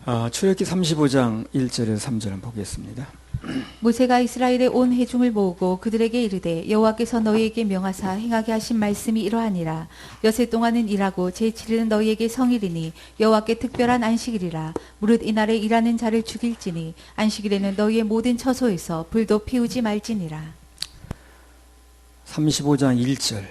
출애굽기 35장 1절에서 3절을 보겠습니다. 모세가 이스라엘의 온 회중을 모으고 그들에게 이르되 여호와께서 너희에게 명하사 행하게 하신 말씀이 이러하니라. 여세 동안은 일하고 제7일은 너희에게 성일이니 여호와께 특별한 안식일이라. 무릇 이날에 일하는 자를 죽일지니 안식일에는 너희의 모든 처소에서 불도 피우지 말지니라. 35장 1절.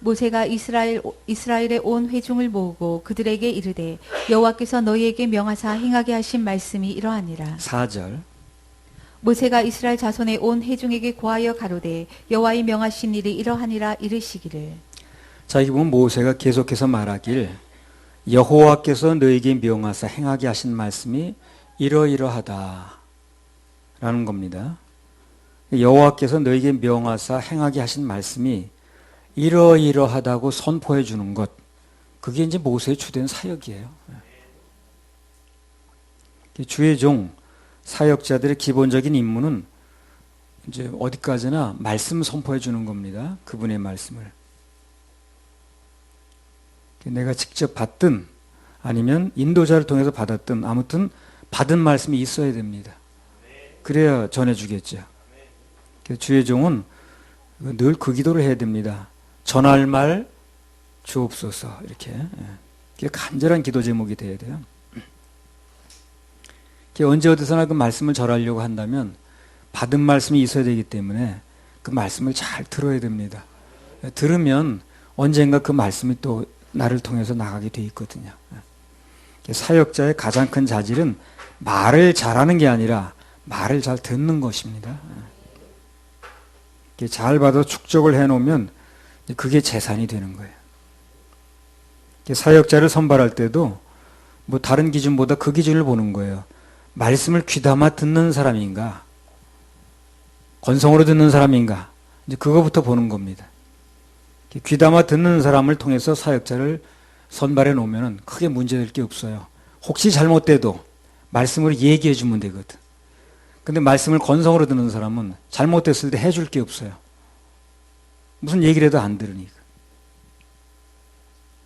모세가 이스라엘의 온 회중을 모으고 그들에게 이르되 여호와께서 너희에게 명하사 행하게 하신 말씀이 이러하니라. 4절. 모세가 이스라엘 자손의 온 회중에게 고하여 가로되 여호와의 명하신 일이 이러하니라 이르시기를. 자, 여기 보면 모세가 계속해서 말하길 여호와께서 너에게 명하사 행하게 하신 말씀이 이러이러하다 라는 겁니다. 여호와께서 너에게 명하사 행하게 하신 말씀이 이러이러하다고 선포해 주는 것, 그게 이제 모세의 주된 사역이에요. 주의 종 사역자들의 기본적인 임무는 이제 어디까지나 말씀 선포해 주는 겁니다. 그분의 말씀을. 내가 직접 받든 아니면 인도자를 통해서 받았든 아무튼 받은 말씀이 있어야 됩니다. 그래야 전해주겠죠. 주의 종은 늘 그 기도를 해야 됩니다. 전할 말 주옵소서. 이렇게 간절한 기도 제목이 돼야 돼요. 언제 어디서나 그 말씀을 전하려고 한다면 받은 말씀이 있어야 되기 때문에 그 말씀을 잘 들어야 됩니다. 들으면 언젠가 그 말씀이 또 나를 통해서 나가게 돼 있거든요. 사역자의 가장 큰 자질은 말을 잘하는 게 아니라 말을 잘 듣는 것입니다. 잘 받아 축적을 해놓으면 그게 재산이 되는 거예요. 사역자를 선발할 때도 뭐 다른 기준보다 그 기준을 보는 거예요. 말씀을 귀담아 듣는 사람인가, 건성으로 듣는 사람인가, 이제 그거부터 보는 겁니다. 귀담아 듣는 사람을 통해서 사역자를 선발해 놓으면 크게 문제될 게 없어요. 혹시 잘못돼도 말씀으로 얘기해 주면 되거든. 근데 말씀을 건성으로 듣는 사람은 잘못됐을 때 해줄 게 없어요. 무슨 얘기를 해도 안 들으니까.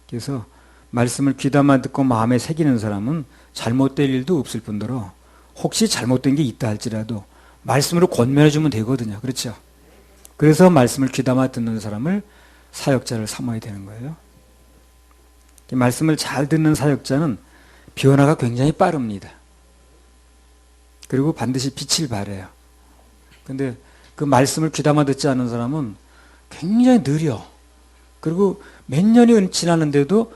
그래서 말씀을 귀담아 듣고 마음에 새기는 사람은 잘못될 일도 없을 뿐더러 혹시 잘못된 게 있다 할지라도 말씀으로 권면해 주면 되거든요. 그렇죠? 그래서 말씀을 귀담아 듣는 사람을 사역자를 삼아야 되는 거예요. 말씀을 잘 듣는 사역자는 변화가 굉장히 빠릅니다. 그리고 반드시 빛을 발해요. 근데 그 말씀을 귀담아 듣지 않는 사람은 굉장히 느려. 그리고 몇 년이 지났는데도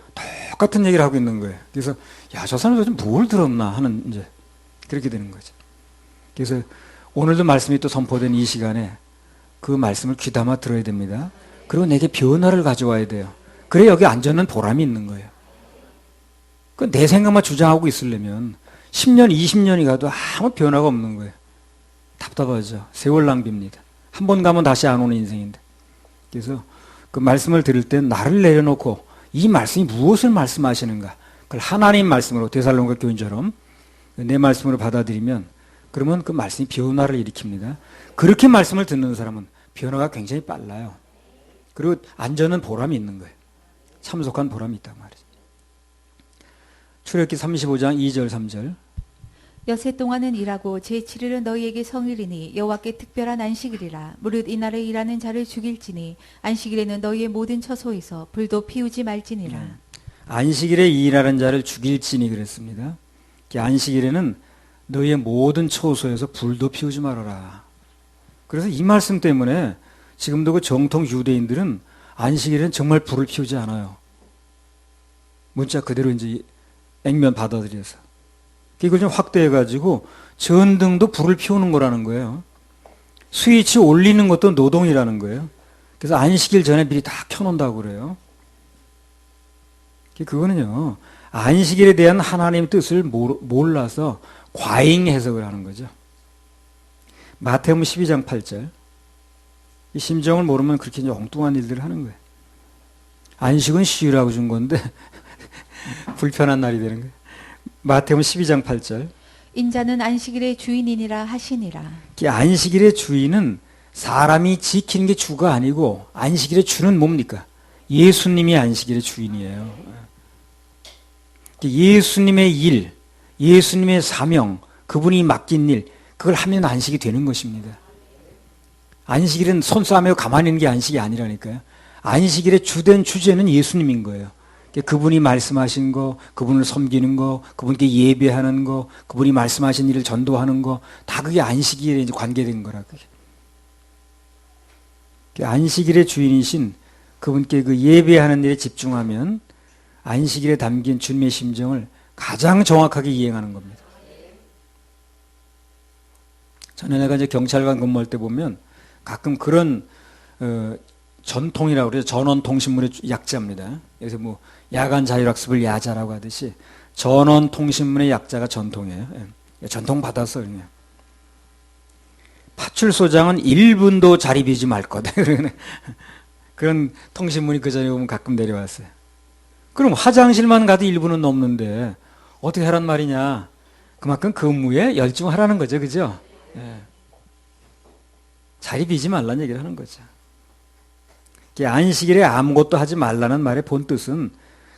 똑같은 얘기를 하고 있는 거예요. 그래서 야, 저 사람 도대체 뭘 들었나 하는 이제 그렇게 되는 거죠. 그래서 오늘도 말씀이 또 선포된 이 시간에 그 말씀을 귀담아 들어야 됩니다. 그리고 내게 변화를 가져와야 돼요. 그래 여기 앉아는 보람이 있는 거예요. 그 내 생각만 주장하고 있으려면 10년, 20년이 가도 아무 변화가 없는 거예요. 답답하죠. 세월 낭비입니다. 한 번 가면 다시 안 오는 인생인데. 그래서 그 말씀을 들을 때 나를 내려놓고 이 말씀이 무엇을 말씀하시는가, 그걸 하나님 말씀으로 데살로니가 교인처럼 내 말씀으로 받아들이면 그러면 그 말씀이 변화를 일으킵니다. 그렇게 말씀을 듣는 사람은 변화가 굉장히 빨라요. 그리고 안전은 보람이 있는 거예요. 참석한 보람이 있단 말이죠. 출애굽기 35장 2절 3절. 여세 동안은 일하고 제7일은 너희에게 성일이니 여호와께 특별한 안식일이라. 무릇 이날에 일하는 자를 죽일지니 안식일에는 너희의 모든 처소에서 불도 피우지 말지니라. 안식일에 일하는 자를 죽일지니 그랬습니다. 안식일에는 너희의 모든 처소에서 불도 피우지 말아라. 그래서 이 말씀 때문에 지금도 그 정통 유대인들은 안식일에는 정말 불을 피우지 않아요. 문자 그대로 이제 액면 받아들여서. 이걸 좀 확대해가지고 전등도 불을 피우는 거라는 거예요. 스위치 올리는 것도 노동이라는 거예요. 그래서 안식일 전에 미리 다 켜놓는다고 그래요. 그거는요, 안식일에 대한 하나님의 뜻을 몰라서 과잉 해석을 하는 거죠. 마태복음 12장 8절. 이 심정을 모르면 그렇게 이제 엉뚱한 일들을 하는 거예요. 안식은 쉬라고 준 건데 불편한 날이 되는 거예요. 마태복음 12장 8절. 인자는 안식일의 주인이니라 하시니라. 안식일의 주인은 사람이 지키는 게 주가 아니고 안식일의 주는 뭡니까? 예수님이 안식일의 주인이에요. 예수님의 일, 예수님의 사명, 그분이 맡긴 일, 그걸 하면 안식이 되는 것입니다. 안식일은 손싸매고 가만히 있는 게 안식이 아니라니까요. 안식일의 주된 주제는 예수님인 거예요. 그분이 말씀하신 거, 그분을 섬기는 거, 그분께 예배하는 거, 그분이 말씀하신 일을 전도하는 거, 다 그게 안식일에 이제 관계된 거라. 안식일의 주인이신 그분께 그 예배하는 일에 집중하면 안식일에 담긴 주님의 심정을 가장 정확하게 이행하는 겁니다. 전에 내가 이제 경찰관 근무할 때 보면 가끔 그런 전통이라고 그래요. 전원통신문의 약자입니다. 그래서 뭐 야간 자율학습을 야자라고 하듯이 전원통신문의 약자가 전통이에요. 예. 전통 받아서 그냥. 파출소장은 1분도 자리 비지 말 거다. 그런 통신문이 그 전에 보면 가끔 내려왔어요. 그럼 화장실만 가도 1분은 넘는데 어떻게 하란 말이냐. 그만큼 근무에 열중하라는 거죠. 그죠? 예. 자리 비지 말라는 얘기를 하는 거죠. 안식일에 아무것도 하지 말라는 말의 본 뜻은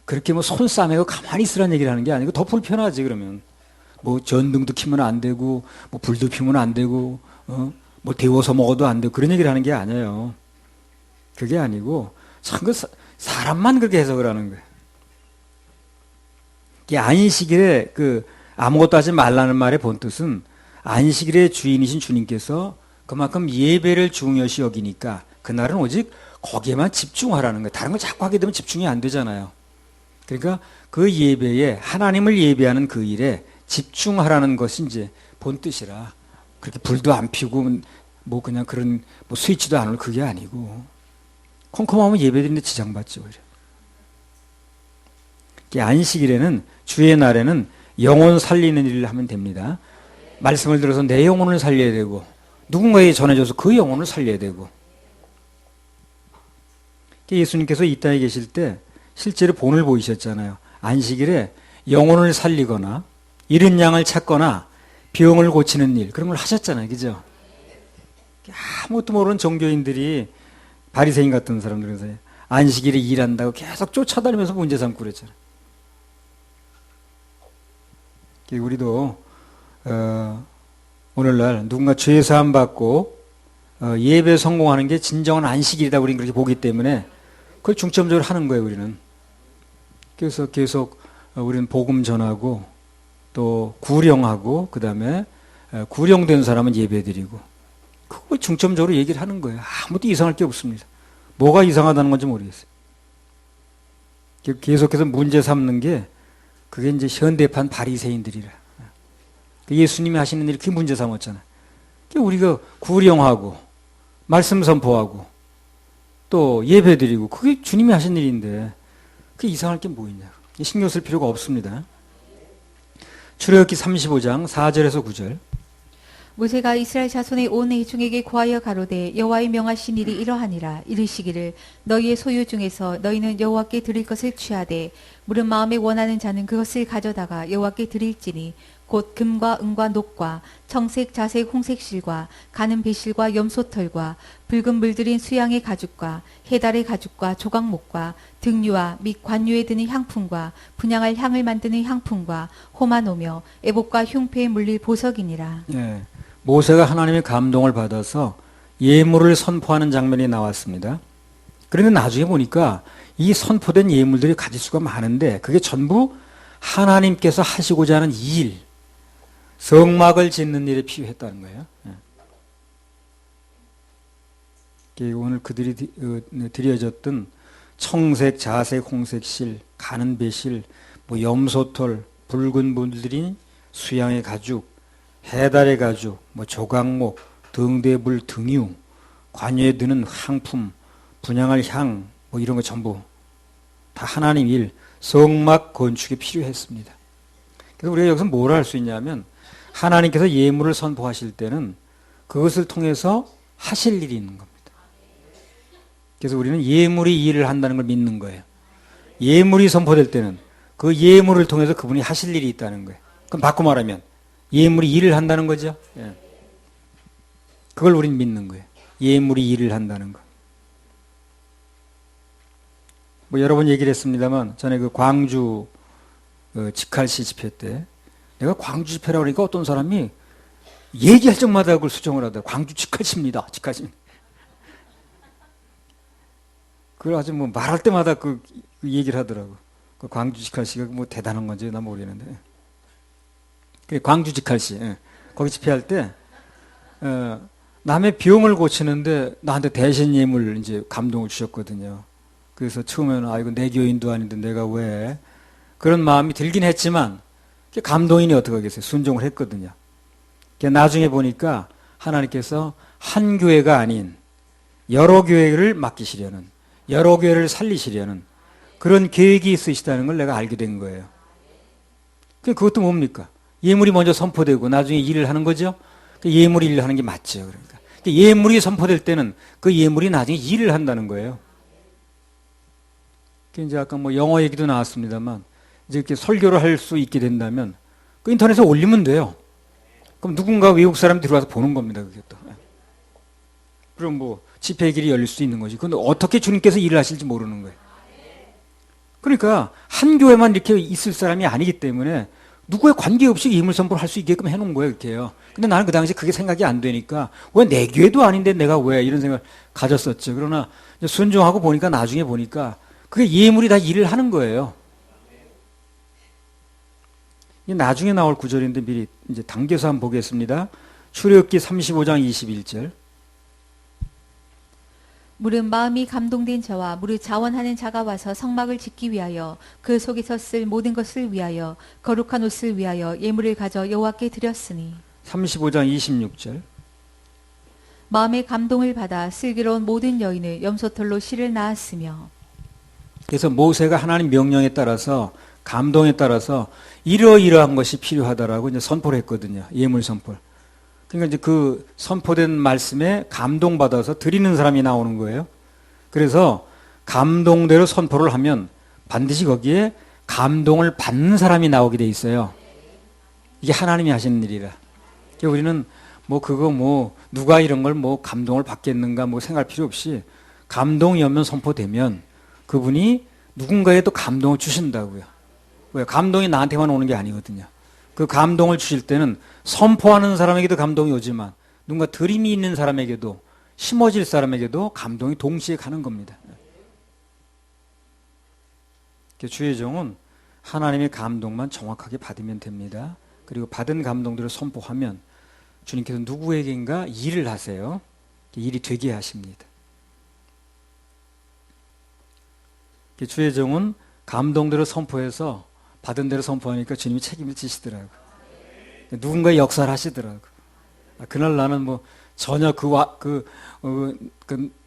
그렇게 뭐 손 싸매고 가만히 있으라는 얘기를 하는 게 아니고 더 불편하지. 그러면 뭐 전등도 켜면 안 되고 뭐 불도 피우면 안 되고 뭐 데워서 먹어도 안 되고 그런 얘기를 하는 게 아니에요. 그게 아니고 참 그 사람만 그렇게 해석을 하는 거예요. 안식일에 그 아무것도 하지 말라는 말의 본 뜻은 안식일의 주인이신 주님께서 그만큼 예배를 중요시 여기니까 그날은 오직 거기에만 집중하라는 거예요. 다른 걸 자꾸 하게 되면 집중이 안 되잖아요. 그러니까 그 예배에 하나님을 예배하는 그 일에 집중하라는 것이 이제 본 뜻이라 그렇게 불도 안 피우고 뭐 그냥 그런 뭐 스위치도 안 올고 그게 아니고 컴컴하면 예배드리는데 지장받죠. 안식일에는 주의 날에는 영혼 살리는 일을 하면 됩니다. 말씀을 들어서 내 영혼을 살려야 되고 누군가에게 전해줘서 그 영혼을 살려야 되고 예수님께서 이 땅에 계실 때 실제로 본을 보이셨잖아요. 안식일에 영혼을 살리거나 잃은 양을 찾거나 병을 고치는 일 그런 걸 하셨잖아요. 그죠? 아무것도 모르는 종교인들이 바리새인 같은 사람들에서 안식일에 일한다고 계속 쫓아다니면서 문제 삼고 그랬잖아요. 우리도 오늘날 누군가 죄 사함 받고 예배 성공하는 게 진정한 안식일이다 우리는 그렇게 보기 때문에 그걸 중점적으로 하는 거예요. 우리는. 그래서 계속 우리는 복음 전하고 또 구령하고 그 다음에 구령된 사람은 예배드리고 그거 중점적으로 얘기를 하는 거예요. 아무것도 이상할 게 없습니다. 뭐가 이상하다는 건지 모르겠어요. 계속해서 문제 삼는 게 그게 이제 현대판 바리새인들이라. 예수님이 하시는 일이 그 문제 삼았잖아요. 우리가 구령하고 말씀 선포하고 또 예배드리고 그게 주님이 하신 일인데 그게 이상할 게 뭐 있냐. 신경 쓸 필요가 없습니다. 출애굽기 35장 4절에서 9절. 모세가 이스라엘 자손의 온 회중에게 고하여 가로되 여호와의 명하신 일이 이러하니라. 이르시기를 너희의 소유 중에서 너희는 여호와께 드릴 것을 취하되 물은 마음에 원하는 자는 그것을 가져다가 여호와께 드릴지니 곧 금과 은과 녹과 청색 자색 홍색 실과 가는 배실과 염소털과 붉은 물들인 수양의 가죽과 해달의 가죽과 조각목과 등류와 및 관유에 드는 향품과 분향할 향을 만드는 향품과 호마노며 애복과 흉패에 물릴 보석이니라. 예, 모세가 하나님의 감동을 받아서 예물을 선포하는 장면이 나왔습니다. 그런데 나중에 보니까 이 선포된 예물들이 가짓수가 많은데 그게 전부 하나님께서 하시고자 하는 이 일, 성막을 짓는 일에 필요했다는 거예요. 오늘 그들이 드려졌던 청색, 자색, 홍색 실, 가는 배실, 뭐 염소털, 붉은 물들인 수양의 가죽, 해달의 가죽, 뭐 조각목, 등대불, 등유, 관유에 드는 향품, 분향할 향, 뭐 이런 거 전부 다 하나님 일, 성막 건축에 필요했습니다. 그래서 우리가 여기서 뭘 할 수 있냐면 하나님께서 예물을 선포하실 때는 그것을 통해서 하실 일이 있는 겁니다. 그래서 우리는 예물이 일을 한다는 걸 믿는 거예요. 예물이 선포될 때는 그 예물을 통해서 그분이 하실 일이 있다는 거예요. 그럼 바꿔 말하면 예물이 일을 한다는 거죠. 예. 그걸 우리는 믿는 거예요. 예물이 일을 한다는 거. 뭐 여러 번 얘기를 했습니다만 전에 그 광주 직할시 집회 때 내가 광주 집회라고 그러니까 어떤 사람이 얘기할 적마다 그걸 수정을 하더라고요. 광주 직하십니다. 직하십니다. 그걸 아주 뭐 말할 때마다 그 얘기를 하더라고. 그 광주 직할씨가 뭐 대단한 건지 나 모르겠는데. 그 광주 직할씨. 예. 거기 집회할 때, 남의 병을 고치는데 나한테 대신 예물 이제 감동을 주셨거든요. 그래서 처음에는 이거 내 교인도 아닌데 내가 왜 그런 마음이 들긴 했지만 감동인이 어떻게 하겠어요? 순종을 했거든요. 나중에 보니까 하나님께서 한 교회가 아닌 여러 교회를 맡기시려는, 여러 교회를 살리시려는 그런 계획이 있으시다는 걸 내가 알게 된 거예요. 그것도 뭡니까? 예물이 먼저 선포되고 나중에 일을 하는 거죠. 예물이 일을 하는 게 맞죠. 그러니까 예물이 선포될 때는 그 예물이 나중에 일을 한다는 거예요. 이제 아까 뭐 영어 얘기도 나왔습니다만 이제 이렇게 설교를 할 수 있게 된다면 그 인터넷에 올리면 돼요. 그럼 누군가 외국 사람이 들어와서 보는 겁니다. 그게 또. 그럼 뭐 집회의 길이 열릴 수 있는 거지. 근데 어떻게 주님께서 일을 하실지 모르는 거예요. 그러니까 한 교회만 이렇게 있을 사람이 아니기 때문에 누구의 관계없이 예물 선포를 할 수 있게끔 해놓은 거예요. 이렇게요. 근데 나는 그 당시에 그게 생각이 안 되니까 왜 내 교회도 아닌데 내가 왜 이런 생각을 가졌었죠. 그러나 순종하고 보니까 나중에 보니까 그게 예물이 다 일을 하는 거예요. 나중에 나올 구절인데 미리 이제 당겨서 한번 보겠습니다. 출애굽기 35장 21절. 무릇 마음이 감동된 자와 무릇 자원하는 자가 와서 성막을 짓기 위하여 그 속에서 쓸 모든 것을 위하여 거룩한 옷을 위하여 예물을 가져 여호와께 드렸으니 35장 26절. 마음의 감동을 받아 슬기로운 모든 여인을 염소털로 실을 낳았으며. 그래서 모세가 하나님 명령에 따라서 감동에 따라서 이러이러한 것이 필요하다라고 이제 선포를 했거든요. 예물 선포. 그러니까 이제 그 선포된 말씀에 감동받아서 드리는 사람이 나오는 거예요. 그래서 감동대로 선포를 하면 반드시 거기에 감동을 받는 사람이 나오게 돼 있어요. 이게 하나님이 하시는 일이라. 그러니까 우리는 뭐 그거 뭐 누가 이런 걸 뭐 감동을 받겠는가 뭐 생각할 필요 없이 감동이 오면 선포되면 그분이 누군가에 또 감동을 주신다고요. 왜? 감동이 나한테만 오는 게 아니거든요. 그 감동을 주실 때는 선포하는 사람에게도 감동이 오지만 누군가 드림이 있는 사람에게도 심어질 사람에게도 감동이 동시에 가는 겁니다. 주의 종은 하나님의 감동만 정확하게 받으면 됩니다. 그리고 받은 감동들을 선포하면 주님께서 누구에겐가 일을 하세요. 일이 되게 하십니다. 주의 종은 감동대로 선포해서 받은 대로 선포하니까 주님이 책임을 지시더라고요. 누군가의 역사를 하시더라고요. 그날 나는 뭐 전혀 그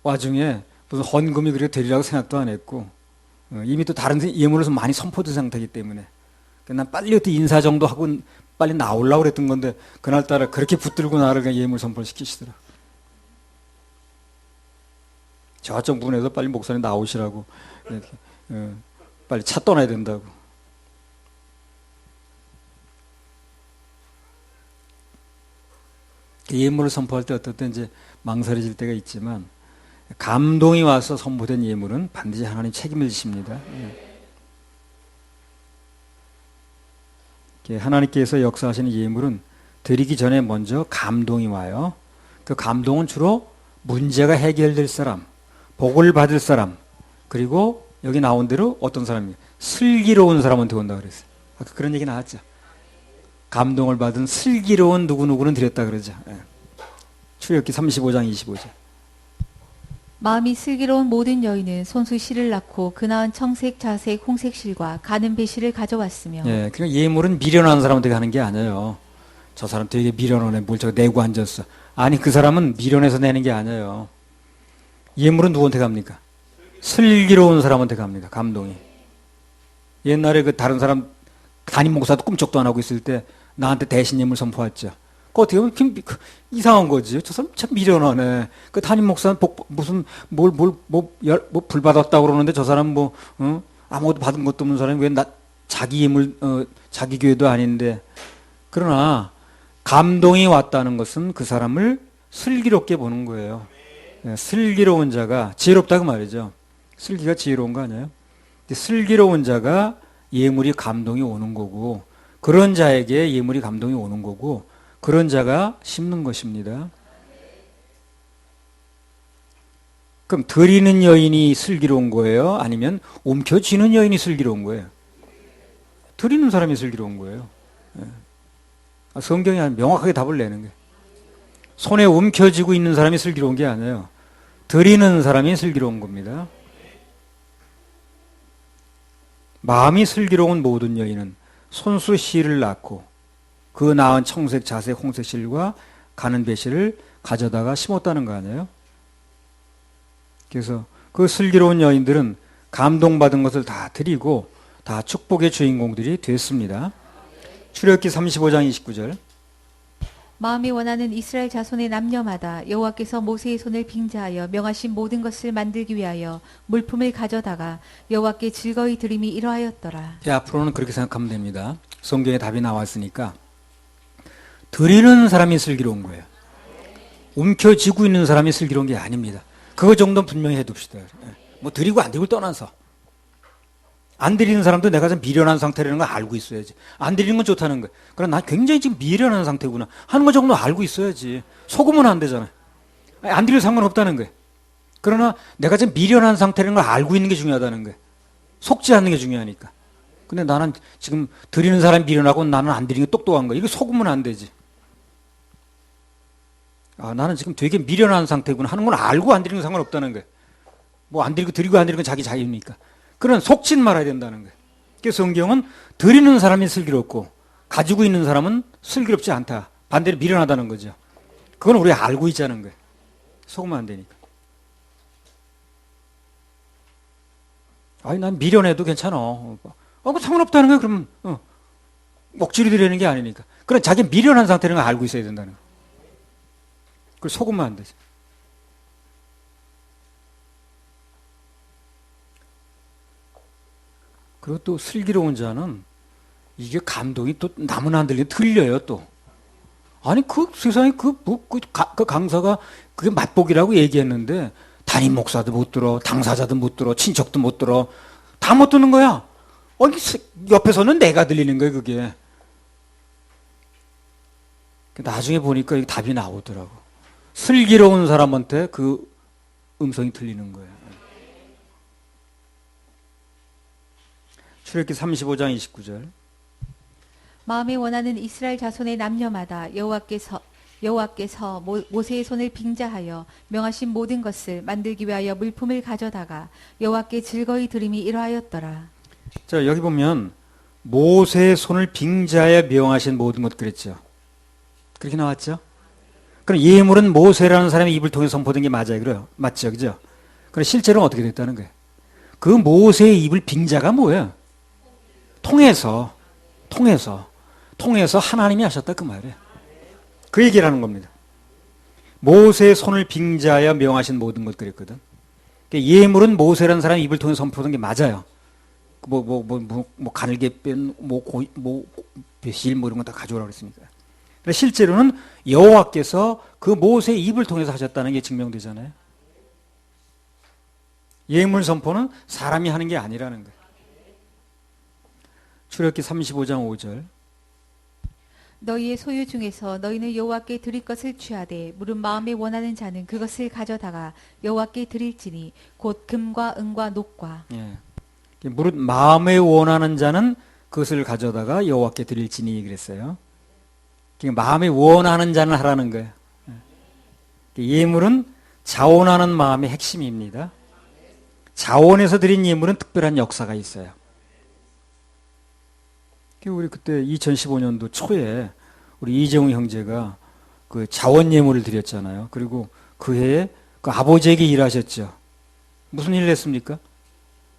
와중에 무슨 헌금이 그렇게 되리라고 생각도 안 했고 이미 또 다른 예물을 많이 선포된 상태이기 때문에 난 빨리 어떻게 인사 정도 하고 빨리 나오려고 그랬던 건데 그날따라 그렇게 붙들고 나를 그냥 예물 선포를 시키시더라고요. 저쪽 분에서 빨리 목사님 나오시라고 이렇게, 빨리 차 떠나야 된다고. 예물을 선포할 때 어떨 때 이제 망설여질 때가 있지만 감동이 와서 선포된 예물은 반드시 하나님 책임을 지십니다. 하나님께서 역사하시는 예물은 드리기 전에 먼저 감동이 와요. 그 감동은 주로 문제가 해결될 사람, 복을 받을 사람, 그리고 여기 나온 대로 어떤 사람이 슬기로운 사람한테 온다고 그랬어요. 아까 그런 얘기 나왔죠. 감동을 받은 슬기로운 누구누구는 드렸다 그러죠. 출애굽기 35장 25절. 마음이 슬기로운 모든 여인은 손수 실을 낳고 그 낳은 청색, 자색, 홍색 실과 가는 배실을 가져왔으며. 그러니까 예물은 미련한 사람한테 가는 게 아니에요. 저 사람 되게 미련하네. 뭘 저거 내고 앉았어. 아니 그 사람은 미련해서 내는 게 아니에요. 예물은 누구한테 갑니까? 슬기로운 사람한테 갑니다. 감동이. 옛날에 그 다른 사람 담임 목사도 꿈쩍도 안 하고 있을 때 나한테 대신 예물 선포했죠. 그 어떻게 보면 이상한 거지. 저 사람 참 미련하네. 그 담임 목사는 무슨 불 받았다고 그러는데 저 사람 아무것도 받은 것도 없는 사람이 왜 자기 예물 자기 교회도 아닌데. 그러나 감동이 왔다는 것은 그 사람을 슬기롭게 보는 거예요. 슬기로운 자가 지혜롭다고 말이죠. 슬기가 지혜로운 거 아니에요? 슬기로운 자가 예물이 감동이 오는 거고 그런 자에게 예물이 감동이 오는 거고 그런 자가 심는 것입니다. 그럼 드리는 여인이 슬기로운 거예요? 아니면 움켜쥐는 여인이 슬기로운 거예요? 드리는 사람이 슬기로운 거예요. 성경이 명확하게 답을 내는 거예요. 손에 움켜쥐고 있는 사람이 슬기로운 게 아니에요. 드리는 사람이 슬기로운 겁니다. 마음이 슬기로운 모든 여인은 손수 씨를 낳고 그 낳은 청색, 자색, 홍색 실과 가는 배실을 가져다가 심었다는 거 아니에요? 그래서 그 슬기로운 여인들은 감동받은 것을 다 드리고 다 축복의 주인공들이 됐습니다. 출애굽기 35장 29절. 마음이 원하는 이스라엘 자손의 남녀마다 여호와께서 모세의 손을 빙자하여 명하신 모든 것을 만들기 위하여 물품을 가져다가 여호와께 즐거이 드림이 이러하였더라. 앞으로는 그렇게 생각하면 됩니다. 성경에 답이 나왔으니까 드리는 사람이 슬기로운 거예요. 움켜쥐고 있는 사람이 슬기로운 게 아닙니다. 그거 정도는 분명히 해둡시다. 뭐 드리고 안 드리고 떠나서 안 드리는 사람도 내가 좀 미련한 상태라는 걸 알고 있어야지. 안 드리는 건 좋다는 거예요. 그러나 나 굉장히 지금 미련한 상태구나 하는 거 정도 알고 있어야지. 속으면 안 되잖아요. 안 드려도 상관없다는 거예요. 그러나 내가 지금 미련한 상태라는 걸 알고 있는 게 중요하다는 거예요. 속지 않는 게 중요하니까. 근데 나는 지금 드리는 사람이 미련하고 나는 안 드리는 게 똑똑한 거예요. 이거 속으면 안 되지. 나는 지금 되게 미련한 상태구나 하는 걸 알고 안 드리는 건 상관없다는 거예요. 뭐 안 드리고 드리고 안 드리는 건 자기 자유니까. 그런 속진 말아야 된다는 거예요. 그래서 성경은 드리는 사람이 슬기롭고 가지고 있는 사람은 슬기롭지 않다. 반대로 미련하다는 거죠. 그건 우리가 알고 있자는 거예요. 속으면 안 되니까. 난 미련해도 괜찮아. 그 상관없다는 거예요. 그러면 억지로 드리는 게 아니니까. 그런 자기 미련한 상태는 걸 알고 있어야 된다는 거예요. 그걸 속으면 안 되죠. 그리고 또 슬기로운 자는 이게 감동이 또 남은 안 들리게 틀려요 또. 아니 그 세상에 그 강사가 그게 맛보기라고 얘기했는데 담임 목사도 못 들어, 당사자도 못 들어, 친척도 못 들어, 다 못 듣는 거야. 옆에서는 내가 들리는 거예요 그게. 나중에 보니까 답이 나오더라고. 슬기로운 사람한테 그 음성이 들리는 거예요. 출애굽기 35장 29절. 마음에 원하는 이스라엘 자손의 남녀마다 여호와께서 모세의 손을 빙자하여 명하신 모든 것을 만들기 위하여 물품을 가져다가 여호와께 즐거이 드림이 이러하였더라. 자, 여기 보면 모세의 손을 빙자하여 명하신 모든 것 그랬죠. 그렇게 나왔죠? 그럼 예물은 모세라는 사람의 입을 통해 선포된 게 맞아요. 그래요. 맞죠? 그죠? 그럼 실제로는 어떻게 됐다는 거예요? 그 모세의 입을 빙자가 뭐예요? 통해서 하나님이 하셨다 그 말이에요. 그 얘기를 하는 겁니다. 모세의 손을 빙자하여 명하신 모든 것 그랬거든. 예물은 모세라는 사람의 입을 통해 선포된 게 맞아요. 가늘게뺀 배실 이런 거 다 가져오라고 그랬으니까. 실제로는 여호와께서 그 모세의 입을 통해서 하셨다는 게 증명되잖아요. 예물 선포는 사람이 하는 게 아니라는 거예요. 출애굽기 35장 5절. 너희의 소유 중에서 너희는 여호와께 드릴 것을 취하되 물은 마음에 원하는 자는 그것을 가져다가 여호와께 드릴지니 곧 금과 은과 녹과. 무릇 마음에 원하는 자는 그것을 가져다가 여호와께 드릴지니 그랬어요. 그러니까 마음에 원하는 자는 하라는 거예요. 예물은 자원하는 마음의 핵심입니다. 자원해서 드린 예물은 특별한 역사가 있어요. 우리 그때 2015년도 초에 우리 이재용 형제가 그 자원 예물을 드렸잖아요. 그리고 그 해에 그 아버지에게 일하셨죠. 무슨 일을 했습니까?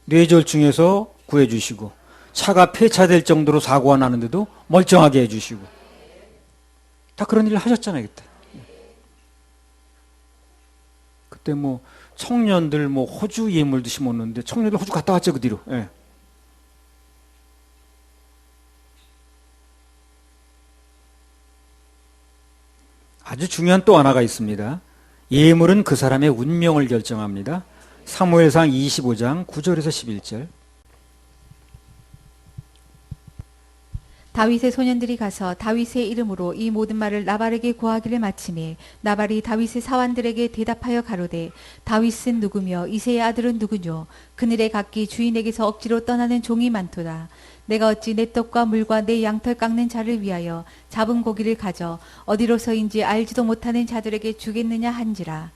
뇌졸중에서 구해주시고 차가 폐차될 정도로 사고가 나는데도 멀쩡하게 해주시고 다 그런 일을 하셨잖아요. 그때 뭐 청년들 뭐 호주 예물도 심었는데 청년들 호주 갔다 왔죠 그 뒤로. 아주 중요한 또 하나가 있습니다. 예물은 그 사람의 운명을 결정합니다. 다윗의 소년들이 가서 다윗의 이름으로 이 모든 말을 나발에게 고하기를 마치매 나발이 다윗의 사환들에게 대답하여 가로되 다윗은 누구며 이새의 아들은 누구뇨 그늘에 각기 주인에게서 억지로 떠나는 종이 많도다. 내가 어찌 내 떡과 물과 내 양털 깎는 자를 위하여 잡은 고기를 가져 어디로서인지 알지도 못하는 자들에게 주겠느냐 한지라.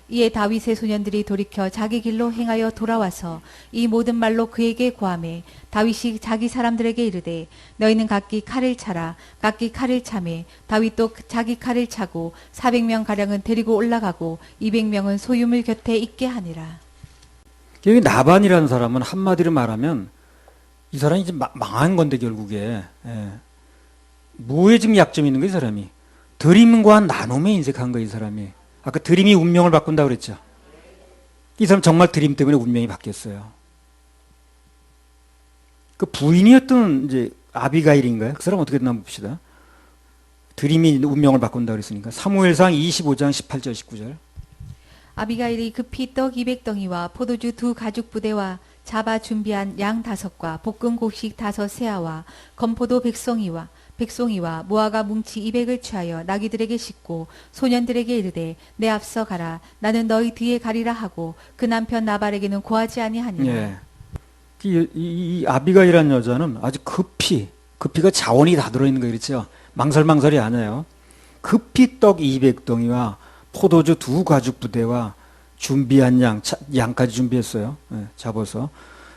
이에 다윗의 소년들이 돌이켜 자기 길로 행하여 돌아와서 이 모든 말로 그에게 고하매 다윗이 자기 사람들에게 이르되 너희는 각기 칼을 차라. 각기 칼을 차매 다윗도 자기 칼을 차고 400명 가량은 데리고 올라가고 200명은 소유물 곁에 있게 하니라. 여기 나반이라는 사람은 한마디로 말하면 이 사람이 이제 망한 건데 결국에 뭐에 지금 약점이 있는 거야 이 사람이. 드림과 나눔에 인색한 거야 이 사람이. 아까 드림이 운명을 바꾼다고 그랬죠. 이 사람 정말 드림 때문에 운명이 바뀌었어요. 그 부인이었던 이제 아비가일인가요? 그 사람 어떻게 됐나 봅시다. 드림이 운명을 바꾼다고 그랬으니까. 사무엘상 25장 18절 19절. 아비가일이 급히 떡 200덩이와 포도주 2 가죽 부대와 잡아 준비한 양 5과 볶은 곡식 5 세아와 건포도 백송이와 무화과 뭉치 200을 취하여 나귀들에게 싣고 소년들에게 이르되 내 앞서 가라 나는 너희 뒤에 가리라 하고 그 남편 나발에게는 고하지 아니하니라. 예. 이 아비가일이라는 여자는 아주 급히가 자원이 다 들어있는 거 그렇죠. 망설망설이 아니에요. 급히 떡 200덩이와 포도주 2 가죽 부대와 준비한 양까지 준비했어요. 잡아서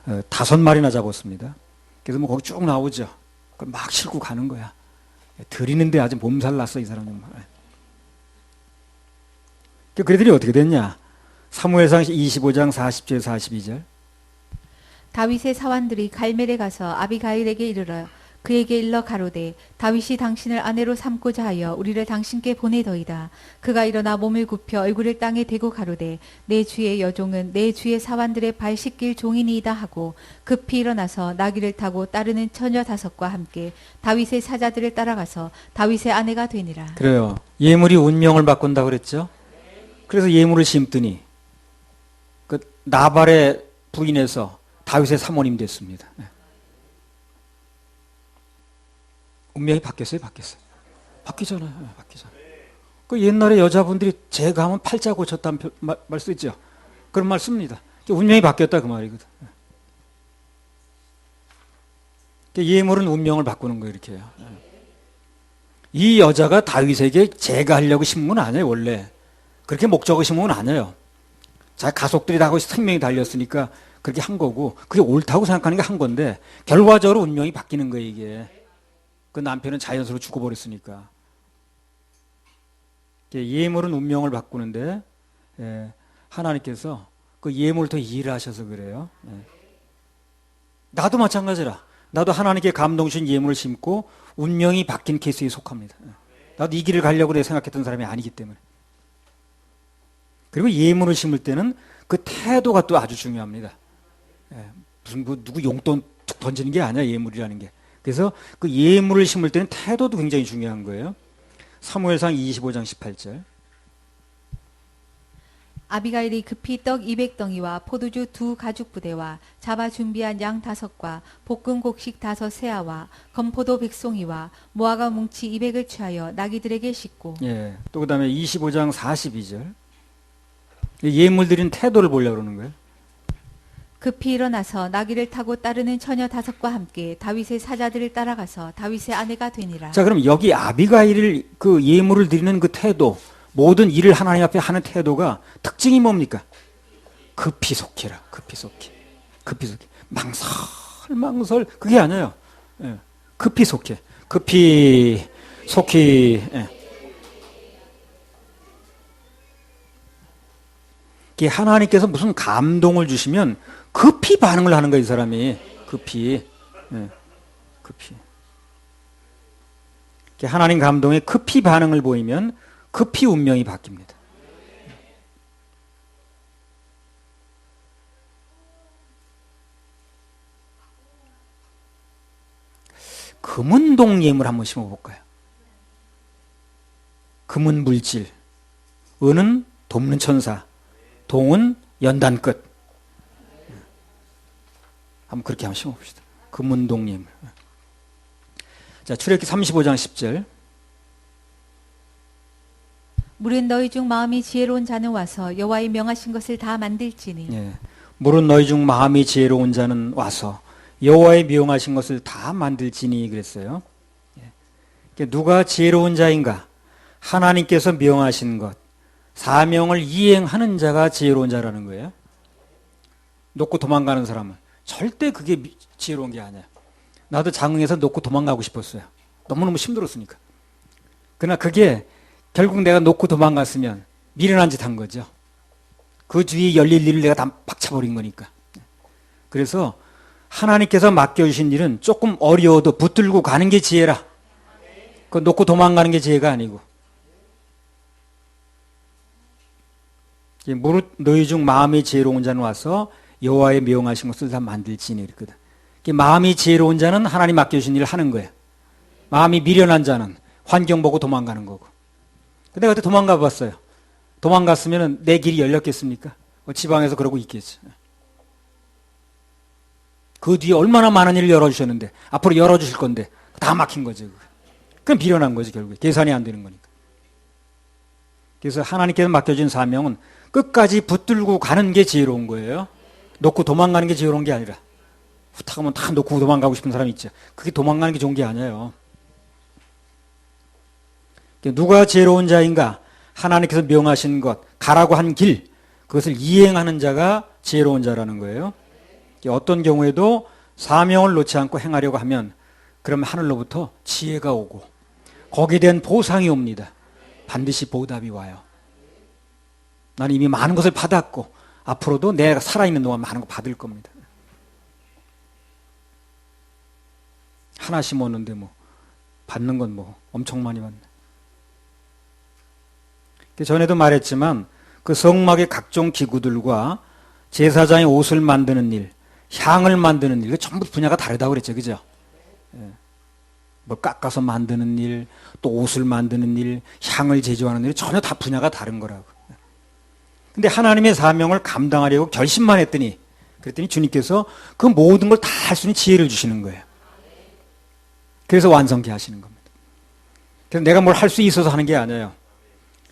5마리나 잡았습니다. 그래서 뭐 거기 쭉 나오죠. 그걸 막 싣고 가는 거야. 드리는데 아주 몸살 났어 이 사람 정말. 그들이 어떻게 됐냐? 사무엘상 25장 40절 42절. 다윗의 사환들이 갈멜에 가서 아비가일에게 이르러 그에게 일러 가로되 다윗이 당신을 아내로 삼고자 하여 우리를 당신께 보내더이다. 그가 일어나 몸을 굽혀 얼굴을 땅에 대고 가로되 내 주의 여종은 내 주의 사환들의 발 씻길 종이니이다 하고 급히 일어나서 나귀를 타고 따르는 처녀 5과 함께 다윗의 사자들을 따라가서 다윗의 아내가 되니라. 그래요. 예물이 운명을 바꾼다고 그랬죠. 그래서 예물을 심더니 그 나발의 부인에서 다윗의 사모님 됐습니다. 운명이 바뀌었어요? 바뀌잖아요. 바뀌잖아요. 그 옛날에 여자분들이 제가 하면 팔자 고쳤다는 말 쓰죠. 그런 말 씁니다. 운명이 바뀌었다 그 말이거든. 예물은 운명을 바꾸는 거예요, 이렇게요. 이 여자가 다윗에게 제가 하려고 심은 건 아니에요, 원래. 그렇게 목적을 심은 건 아니에요. 자, 가족들이 다 하고 생명이 달렸으니까 그렇게 한 거고, 그게 옳다고 생각하는 게 한 건데, 결과적으로 운명이 바뀌는 거예요, 이게. 그 남편은 자연스러로 죽어버렸으니까. 예물은 운명을 바꾸는데 하나님께서 그 예물을 더 일하셔서 그래요. 나도 마찬가지라. 나도 하나님께 감동 주신 예물을 심고 운명이 바뀐 케이스에 속합니다. 나도 이 길을 가려고 내가 생각했던 사람이 아니기 때문에. 그리고 예물을 심을 때는 그 태도가 또 아주 중요합니다. 무슨 누구 용돈 툭 던지는 게 아니야, 예물이라는 게. 그래서 그 예물을 심을 때는 태도도 굉장히 중요한 거예요. 사무엘상 25장 18절. 아비가일이 급히 떡 200덩이와 포도주 2 가죽 부대와 잡아 준비한 양 5과 볶은 곡식 5 세아와 건포도 백송이와 무화과 뭉치 200을 취하여 나귀들에게 싣고. 예. 또 그다음에 25장 42절. 예물 드리는 태도를 보려고 그러는 거예요. 급히 일어나서 나귀를 타고 따르는 처녀 5과 함께 다윗의 사자들을 따라가서 다윗의 아내가 되니라. 자, 그럼 여기 아비가일을 그 예물을 드리는 그 태도, 모든 일을 하나님 앞에 하는 태도가 특징이 뭡니까? 급히 속해라. 급히 속해. 망설. 그게 아니에요. 급히 속해. 급히 속히. 하나님께서 무슨 감동을 주시면 급히 반응을 하는 거예요, 이 사람이. 급히. 하나님 감동에 급히 반응을 보이면 급히 운명이 바뀝니다. 금은동 예물 한번 심어볼까요? 금은 물질, 은은 돕는 천사, 동은 연단 끝. 한번 그렇게 한번 심어봅시다. 금은동 예물. 자, 출애굽기 35장 10절. 물은 너희 중 마음이 지혜로운 자는 와서 여호와의 명하신 것을 다 만들지니 예. 물은 너희 중 마음이 지혜로운 자는 와서 여호와의 명하신 것을 다 만들지니 그랬어요. 예. 그러니까 누가 지혜로운 자인가? 하나님께서 명하신 것, 사명을 이행하는 자가 지혜로운 자라는 거예요. 놓고 도망가는 사람은 절대 그게 지혜로운 게 아니야. 나도 장흥에서 놓고 도망가고 싶었어요. 너무너무 힘들었으니까. 그러나 그게 결국 내가 놓고 도망갔으면 미련한 짓 한 거죠. 그 뒤에 열릴 일을 내가 다 박차버린 거니까. 그래서 하나님께서 맡겨주신 일은 조금 어려워도 붙들고 가는 게 지혜라. 그거 놓고 도망가는 게 지혜가 아니고. 무릇 너희 중 마음이 지혜로운 자는 와서 여호와의 명하신 것을 다 만들지니 그랬거든. 마음이 지혜로운 자는 하나님 맡겨주신 일을 하는 거예요. 마음이 미련한 자는 환경 보고 도망가는 거고. 근데 그때 도망가 봤어요. 도망갔으면 내 길이 열렸겠습니까? 지방에서 그러고 있겠지. 그 뒤에 얼마나 많은 일을 열어주셨는데 앞으로 열어주실 건데 다 막힌 거죠. 그건 비련한 거지 결국에. 계산이 안 되는 거니까. 그래서 하나님께서 맡겨준 사명은 끝까지 붙들고 가는 게 지혜로운 거예요. 놓고 도망가는 게 지혜로운 게 아니라. 후딱하면 다 놓고 도망가고 싶은 사람이 있죠. 그게 도망가는 게 좋은 게 아니에요. 누가 지혜로운 자인가? 하나님께서 명하신 것, 가라고 한 길, 그것을 이행하는 자가 지혜로운 자라는 거예요. 어떤 경우에도 사명을 놓지 않고 행하려고 하면 그러면 하늘로부터 지혜가 오고 거기에 대한 보상이 옵니다. 반드시 보답이 와요. 나는 이미 많은 것을 받았고 앞으로도 내가 살아있는 동안 많은 거 받을 겁니다. 하나 심었는데 뭐 받는 건 뭐 엄청 많이 받네. 전에도 말했지만 그 성막의 각종 기구들과 제사장의 옷을 만드는 일, 향을 만드는 일, 전부 분야가 다르다고 그랬죠. 그죠? 뭘 깎아서 만드는 일, 또 옷을 만드는 일, 향을 제조하는 일, 전혀 다 분야가 다른 거라고. 근데 하나님의 사명을 감당하려고 결심만 했더니, 그랬더니 주님께서 그 모든 걸 다 할 수 있는 지혜를 주시는 거예요. 그래서 완성케 하시는 겁니다. 그래서 내가 뭘 할 수 있어서 하는 게 아니에요.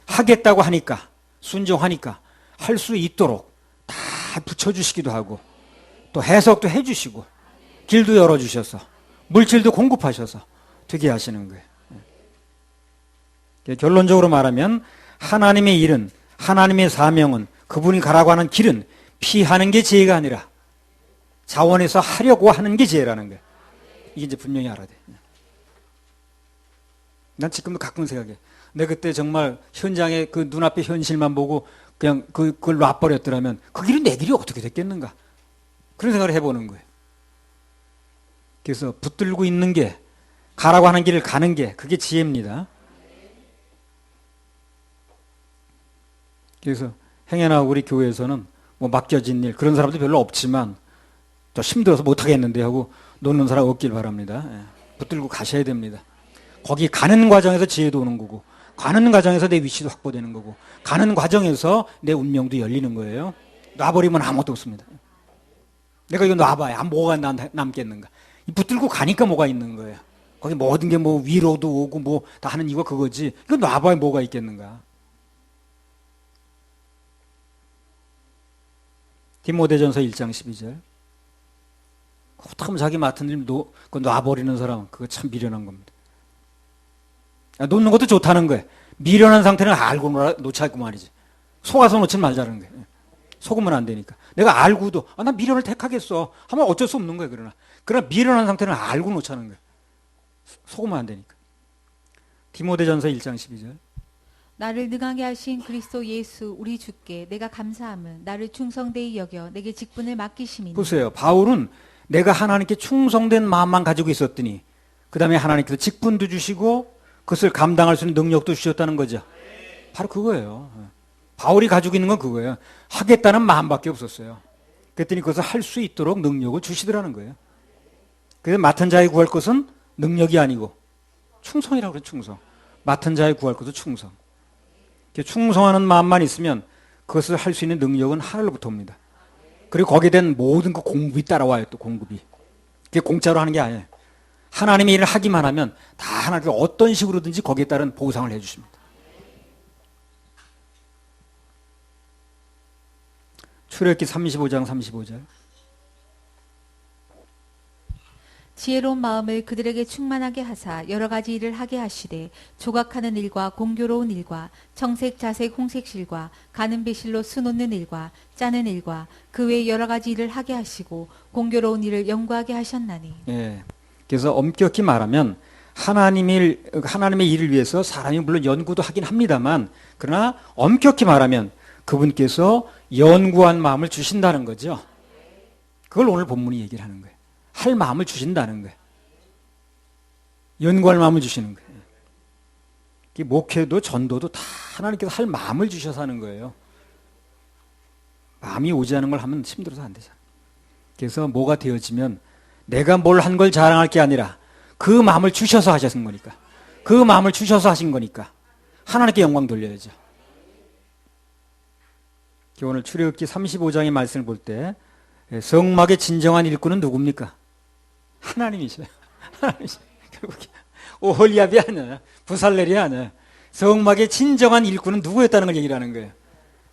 하겠다고 하니까, 순종하니까 할 수 있도록 다 붙여주시기도 하고 또 해석도 해주시고 길도 열어주셔서 물질도 공급하셔서 되게 하시는 거예요. 결론적으로 말하면 하나님의 일은, 하나님의 사명은, 그분이 가라고 하는 길은 피하는 게 지혜가 아니라 자원해서 하려고 하는 게 지혜라는 거예요. 이게 이제 분명히 알아야 돼. 난 지금도 가끔 생각해. 내가 그때 정말 현장에 그 눈앞의 현실만 보고 그냥 그걸 놔버렸더라면 그 길이 내 길이 어떻게 됐겠는가. 그런 생각을 해보는 거예요. 그래서 붙들고 있는 게, 가라고 하는 길을 가는 게 그게 지혜입니다. 그래서 행여나 우리 교회에서는 뭐 맡겨진 일 그런 사람도 별로 없지만 또 힘들어서 못하겠는데 하고 놓는 사람 없길 바랍니다. 붙들고 가셔야 됩니다. 거기 가는 과정에서 지혜도 오는 거고 가는 과정에서 내 위치도 확보되는 거고 가는 과정에서 내 운명도 열리는 거예요. 놔버리면 아무것도 없습니다. 내가 이거 놔봐야 뭐가 남겠는가. 붙들고 가니까 뭐가 있는 거예요. 거기 모든 게 뭐 위로도 오고 뭐 다 하는 이유가 그거지. 이거 놔봐야 뭐가 있겠는가. 디모데전서 1장 12절. 어떡하면 자기 맡은 일 놔버리는 사람, 그거 참 미련한 겁니다. 놓는 것도 좋다는 거예요. 미련한 상태는 알고 놓자고 말이지. 속아서 놓지 말자는 거예요. 속으면 안 되니까. 내가 알고도 나 미련을 택하겠어 하면 어쩔 수 없는 거예요. 그러나 미련한 상태는 알고 놓자는 거예요. 속으면 안 되니까. 디모데전서 1장 12절. 나를 능하게 하신 그리스도 예수 우리 주께 내가 감사함은 나를 충성되이 여겨 내게 직분을 맡기심이니. 보세요. 바울은 내가 하나님께 충성된 마음만 가지고 있었더니 그 다음에 하나님께서 직분도 주시고 그것을 감당할 수 있는 능력도 주셨다는 거죠. 바로 그거예요. 바울이 가지고 있는 건 그거예요. 하겠다는 마음밖에 없었어요. 그랬더니 그것을 할 수 있도록 능력을 주시더라는 거예요. 그래서 맡은 자에 구할 것은 능력이 아니고 충성이라고 그래요. 충성. 맡은 자에 구할 것은 충성. 충성하는 마음만 있으면 그것을 할 수 있는 능력은 하늘로부터 옵니다. 그리고 거기에 대한 모든 그 공급이 따라와요. 또 공급이. 그게 공짜로 하는 게 아니에요. 하나님의 일을 하기만 하면 다 하나님께서 어떤 식으로든지 거기에 따른 보상을 해주십니다. 출애굽기 35장 35절. 지혜로운 마음을 그들에게 충만하게 하사 여러 가지 일을 하게 하시되 조각하는 일과 공교로운 일과 청색, 자색, 홍색실과 가는 배실로 수놓는 일과 짜는 일과 그 외 여러 가지 일을 하게 하시고 공교로운 일을 연구하게 하셨나니. 예. 그래서 엄격히 말하면 하나님의 일을 위해서 사람이 물론 연구도 하긴 합니다만, 그러나 엄격히 말하면 그분께서 연구한 마음을 주신다는 거죠. 그걸 오늘 본문이 얘기를 하는 거예요. 할 마음을 주신다는 거예요. 연구할 마음을 주시는 거예요. 목회도 전도도 다 하나님께서 할 마음을 주셔서 하는 거예요. 마음이 오지 않은 걸 하면 힘들어서 안 되잖아요. 그래서 뭐가 되어지면 내가 뭘 한 걸 자랑할 게 아니라 그 마음을 주셔서 하신 거니까, 그 마음을 주셔서 하신 거니까 하나님께 영광 돌려야죠. 오늘 출애굽기 35장의 말씀을 볼 때 성막의 진정한 일꾼은 누굽니까? 하나님이셔요. 하나님이셔요. 결국에 오홀리압이 아니야, 부살렐이 아니야. 성막의 진정한 일꾼은 누구였다는 걸 얘기를 하는 거예요.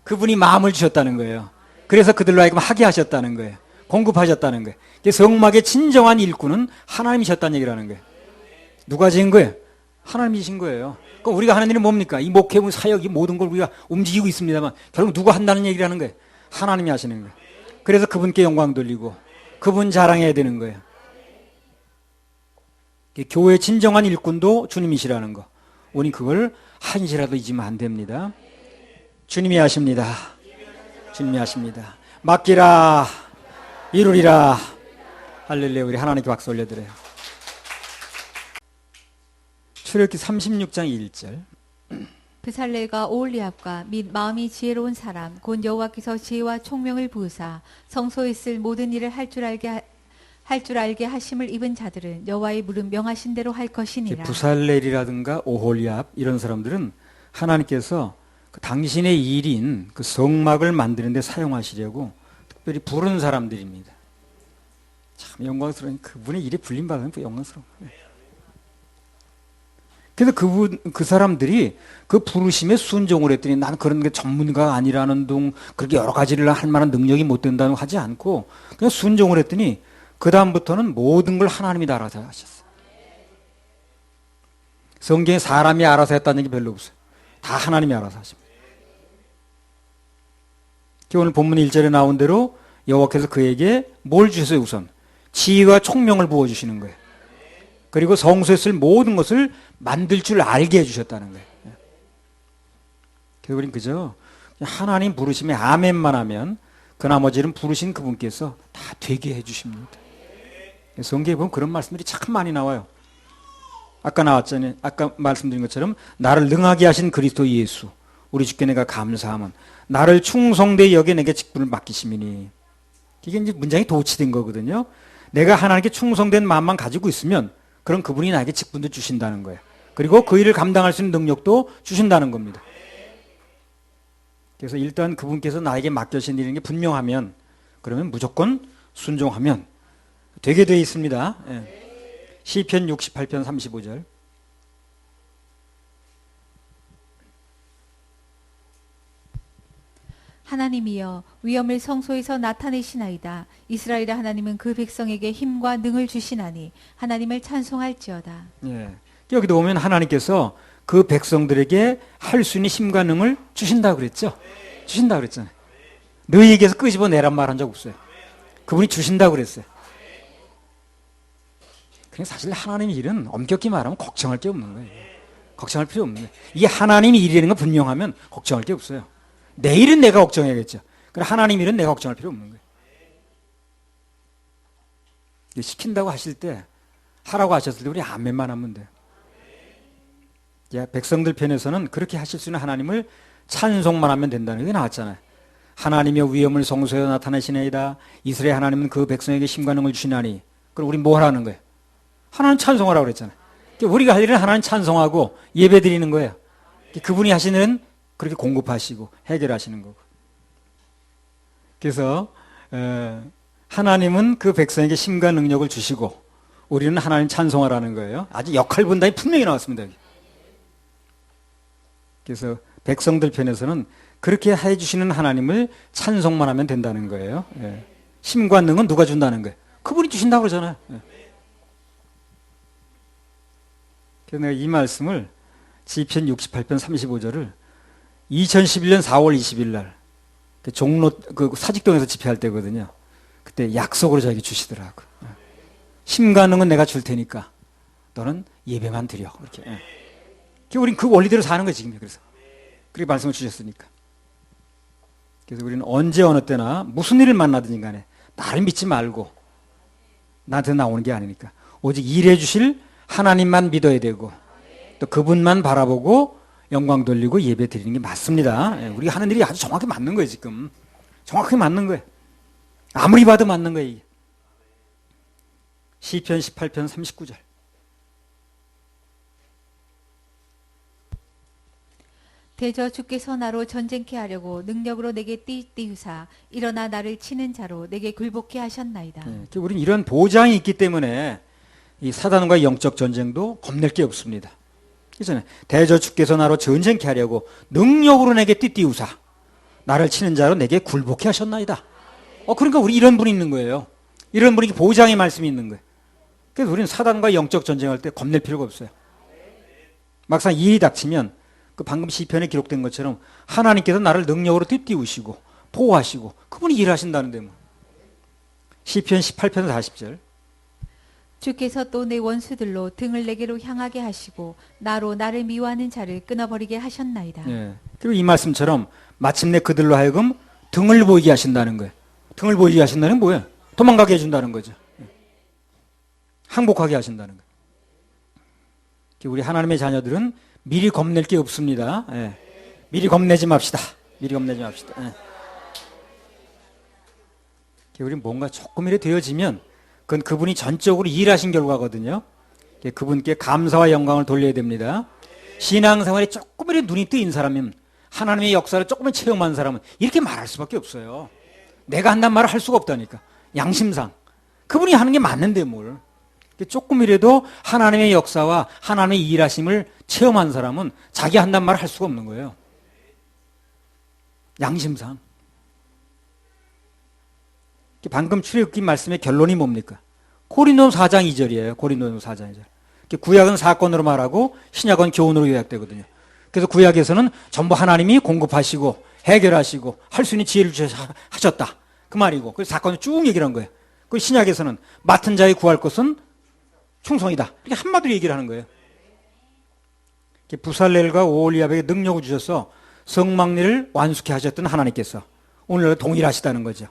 그분이 마음을 주셨다는 거예요. 그래서 그들로 하여금 하게 하셨다는 거예요. 공급하셨다는 거예요. 성막의 진정한 일꾼은 하나님이셨다는 얘기를 하는 거예요. 누가 지은 거예요? 하나님이신 거예요. 그러니까 우리가 하는 일은 뭡니까? 이 목회, 사역, 이 모든 걸 우리가 움직이고 있습니다만 결국 누가 한다는 얘기를 하는 거예요? 하나님이 하시는 거예요. 그래서 그분께 영광 돌리고 그분 자랑해야 되는 거예요. 교회의 진정한 일꾼도 주님이시라는 거. 우리 그걸 한시라도 잊으면 안 됩니다. 주님이 하십니다. 주님이 하십니다. 맡기라, 이루리라. 할렐루야. 우리 하나님께 박수 올려드려요. 출애굽기 36장 1절. 브살렐과 오홀리압과 및 마음이 지혜로운 사람 곧 여호와께서 지혜와 총명을 부으사 성소에 쓸 모든 일을 할 줄 알게 하심을 입은 자들은 여호와의 물은 명하신 대로 할 것이니라. 브살렐이라든가 오홀리압 이런 사람들은 하나님께서 당신의 일인 그 성막을 만드는 데 사용하시려고 특별히 부른 사람들입니다. 참 영광스러운, 그분의 일에 불림받으면 영광스러운 거예요. 그래서 그 사람들이 그 부르심에 순종을 했더니 나는 그런 게 전문가가 아니라는 둥 그렇게 여러 가지를 할 만한 능력이 못 된다고 하지 않고 그냥 순종을 했더니 그 다음부터는 모든 걸 하나님이 알아서 하셨어요. 성경에 사람이 알아서 했다는 얘기 별로 없어요. 다 하나님이 알아서 하십니다. 오늘 본문 1절에 나온 대로 여호와께서 그에게 뭘 주셨어요? 우선 지혜와 총명을 부어주시는 거예요. 그리고 성소에 쓸 모든 것을 만들 줄 알게 해주셨다는 거예요. 그래서 우린 그저 하나님 부르심에 아멘만 하면 그 나머지는 부르신 그분께서 다 되게 해주십니다. 성경에 보면 그런 말씀들이 참 많이 나와요. 아까 나왔잖아요. 아까 말씀드린 것처럼 나를 능하게 하신 그리스도 예수, 우리 주께 내가 감사함은 나를 충성되이 여겨 내게 직분을 맡기심이니. 이게 이제 문장이 도치된 거거든요. 내가 하나님께 충성된 마음만 가지고 있으면 그럼 그분이 나에게 직분도 주신다는 거예요. 그리고 그 일을 감당할 수 있는 능력도 주신다는 겁니다. 그래서 일단 그분께서 나에게 맡겨진 일인 게 분명하면 그러면 무조건 순종하면 되게 되어 있습니다. 예. 시편 68편 35절. 하나님이여 위엄을 성소에서 나타내시나이다. 이스라엘의 하나님은 그 백성에게 힘과 능을 주시나니 하나님을 찬송할지어다. 예. 여기도 보면 하나님께서 그 백성들에게 할 수 있는 힘과 능을 주신다고 그랬죠. 주신다고 그랬잖아요. 너희에게서 끄집어내란 말 한 적 없어요. 그분이 주신다고 그랬어요. 그냥 사실 하나님의 일은 엄격히 말하면 걱정할 게 없는 거예요. 걱정할 필요 없는 거예요. 이게 하나님의 일이라는 건 분명하면 걱정할 게 없어요. 내 일은 내가 걱정해야겠죠. 그럼 하나님 일은 내가 걱정할 필요 없는 거예요. 시킨다고 하실 때, 하라고 하셨을 때 우리 아멘만 하면 돼요. 백성들 편에서는 그렇게 하실 수 있는 하나님을 찬송만 하면 된다는 게 나왔잖아요. 하나님의 위엄을 성소에 나타내시나이다. 이스라엘 하나님은 그 백성에게 힘과 능을 주시나니. 그럼 우리 뭐 하라는 거예요? 하나님 찬송하라고 그랬잖아요. 우리가 할 일은 하나님 찬송하고 예배 드리는 거예요. 그분이 하시는 일은 그렇게 공급하시고 해결하시는 거고. 그래서 하나님은 그 백성에게 힘과 능력을 주시고 우리는 하나님 찬송하라는 거예요. 아주 역할 분담이 분명히 나왔습니다. 여기. 그래서 백성들 편에서는 그렇게 해주시는 하나님을 찬송만 하면 된다는 거예요. 예. 힘과 능은 누가 준다는 거예요? 그분이 주신다고 그러잖아요. 예. 그래서 내가 이 말씀을 시편 68편 35절을 2011년 4월 20일 날 종로 그 사직동에서 집회할 때거든요. 그때 약속으로 저에게 주시더라고. 힘과 능은 내가 줄 테니까 너는 예배만 드려. 이렇게. 우리는 그 원리대로 사는 거예요, 지금. 그래서 그렇게 말씀을 주셨으니까. 그래서 우리는 언제 어느 때나 무슨 일을 만나든지 간에 나를 믿지 말고 나한테 나오는 게 아니니까 오직 일해 주실 하나님만 믿어야 되고 또 그분만 바라보고 영광 돌리고 예배 드리는 게 맞습니다. 우리가 하는 일이 아주 정확히 맞는 거예요, 지금. 정확히 맞는 거예요. 아무리 봐도 맞는 거예요, 이게. 시편 18편 39절. 대저 주께서 나로 전쟁케 하려고 능력으로 내게 띠띠우사 일어나 나를 치는 자로 내게 굴복케 하셨나이다. 우리는 이런 보장이 있기 때문에 이 사단과의 영적 전쟁도 겁낼 게 없습니다. 그렇잖아요. 대저 주께서 나로 전쟁케 하려고 능력으로 내게 띠띠우사 나를 치는 자로 내게 굴복케 하셨나이다. 그러니까 우리 이런 분이 있는 거예요. 이런 분이 보장의 말씀이 있는 거예요. 그래서 우리는 사단과 영적 전쟁할 때 겁낼 필요가 없어요. 막상 일이 닥치면 그 방금 시편에 기록된 것처럼 하나님께서 나를 능력으로 띠띠우시고 보호하시고 그분이 일하신다는데 뭐. 시편 18편 40절. 주께서 또 내 원수들로 등을 내게로 향하게 하시고 나로 나를 미워하는 자를 끊어버리게 하셨나이다. 그리고 이 말씀처럼 마침내 그들로 하여금 등을 보이게 하신다는 거예요. 등을 보이게 하신다는 건 뭐예요? 도망가게 해준다는 거죠. 항복하게 하신다는 거예요. 우리 하나님의 자녀들은 미리 겁낼 게 없습니다. 미리 겁내지 맙시다. 미리 겁내지 맙시다. 우리 뭔가 조금이라도 되어지면 그건 그분이 전적으로 일하신 결과거든요. 그분께 감사와 영광을 돌려야 됩니다. 신앙생활에 조금이라도 눈이 뜨인 사람이면 하나님의 역사를 조금만 체험한 사람은 이렇게 말할 수밖에 없어요. 내가 한단 말을 할 수가 없다니까. 양심상. 그분이 하는 게 맞는데 뭘. 조금이라도 하나님의 역사와 하나님의 일하심을 체험한 사람은 자기 한단 말을 할 수가 없는 거예요. 양심상. 방금 출애굽기 말씀의 결론이 뭡니까? 고린도서 4장 2절이에요. 고린도서 4장 2절. 구약은 사건으로 말하고 신약은 교훈으로 요약되거든요. 그래서 구약에서는 전부 하나님이 공급하시고 해결하시고 할 수 있는 지혜를 하셨다. 그 말이고 그래서 사건을 쭉 얘기를 한 거예요. 그 신약에서는 맡은 자의 구할 것은 충성이다. 이렇게 한마디로 얘기를 하는 거예요. 부살렐과 오홀리압에게 능력을 주셔서 성막리를 완숙해 하셨던 하나님께서 오늘 동일하시다는 거죠.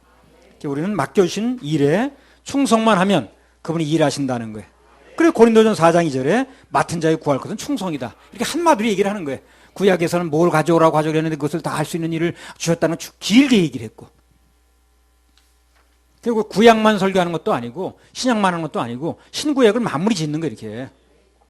우리는 맡겨주신 일에 충성만 하면 그분이 일하신다는 거예요. 그래서 고린도전 4장 2절에 맡은 자의 구할 것은 충성이다. 이렇게 한마디로 얘기를 하는 거예요. 구약에서는 뭘 가져오라고 했는데 그것을 다 할 수 있는 일을 주셨다는 길게 얘기를 했고 그리고 구약만 설교하는 것도 아니고 신약만 하는 것도 아니고 신구약을 마무리 짓는 거예요. 이렇게.